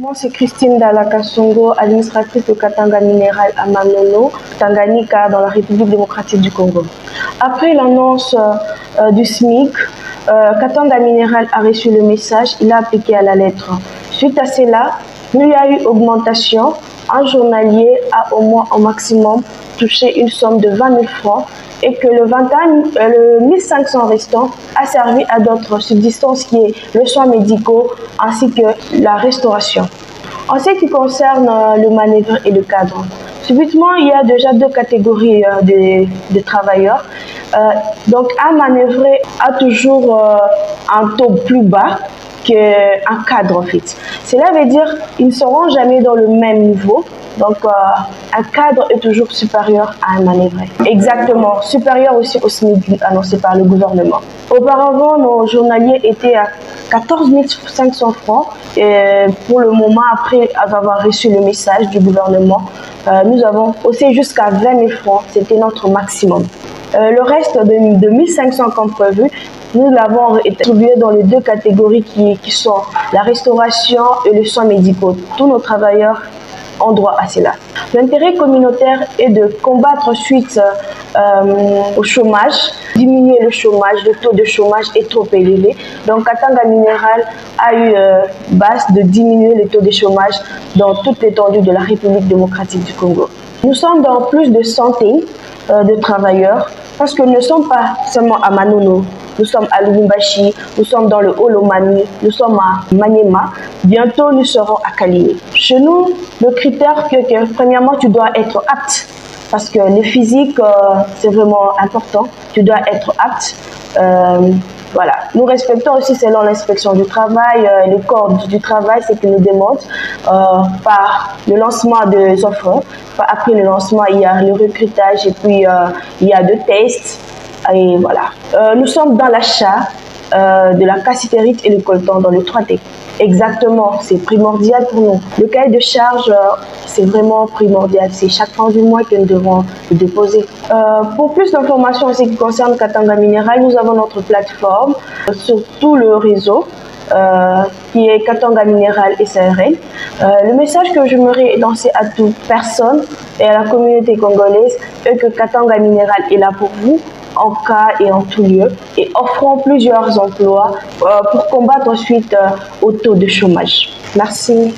Moi, c'est Christine Dalakasongo, administratrice de Katanga Mineral à Manono, Tanganyika, dans la République démocratique du Congo. Après l'annonce du SMIC, Katanga Mineral a reçu le message, il a appliqué à la lettre. Suite à cela, il y a eu augmentation. Un journalier a au moins au maximum touché une somme de 20 000 francs et que le 1500 restant a servi à d'autres subsistances qui est le soin médicaux ainsi que la restauration. En ce qui concerne le manœuvre et le cadre, subitement il y a déjà deux catégories de travailleurs. Donc un manœuvrier a toujours un taux plus bas qu'un cadre en fait. Cela veut dire qu'ils ne seront jamais dans le même niveau. Donc un cadre est toujours supérieur à un manœuvrier. Exactement, supérieur aussi au SMIC annoncé par le gouvernement. Auparavant, nos journaliers étaient à 14 500 francs et pour le moment, après avoir reçu le message du gouvernement, nous avons haussé jusqu'à 20 000 francs, c'était notre maximum. Le reste de 1500 comme prévu, nous l'avons distribué dans les deux catégories qui sont la restauration et les soins médicaux. Tous nos travailleurs ont droit à cela. L'intérêt communautaire est de combattre suite au chômage, diminuer le chômage, le taux de chômage est trop élevé. Donc Katanga Mineral a eu base de diminuer le taux de chômage dans toute l'étendue de la République démocratique du Congo. Nous sommes dans plus de centaines de travailleurs parce que nous ne sommes pas seulement à Manono, nous sommes à Lubumbashi, nous sommes dans le Holomani, nous sommes à Maniema, bientôt nous serons à Kaligny. Chez nous, le critère que premièrement tu dois être apte parce que le physique c'est vraiment important, tu dois être apte. Voilà. Nous respectons aussi selon l'inspection du travail, les codes du travail, ce qu'ils nous demandent par le lancement des offres. Après le lancement, il y a le recrutage et puis il y a des tests. Et voilà. Nous sommes dans l'achat de la cassitérite et le coltan dans le 3T. Exactement, c'est primordial pour nous. Le cahier de charge, c'est vraiment primordial. C'est chaque fin du mois que nous devons le déposer. Pour plus d'informations en ce qui concerne Katanga Mineral, nous avons notre plateforme sur tout le réseau qui est Katanga Mineral SARL. Le message que j'aimerais lancer à toute personne et à la communauté congolaise est que Katanga Mineral est là pour vous, en cas et en tout lieu, et offrant plusieurs emplois pour combattre ensuite au taux de chômage. Merci.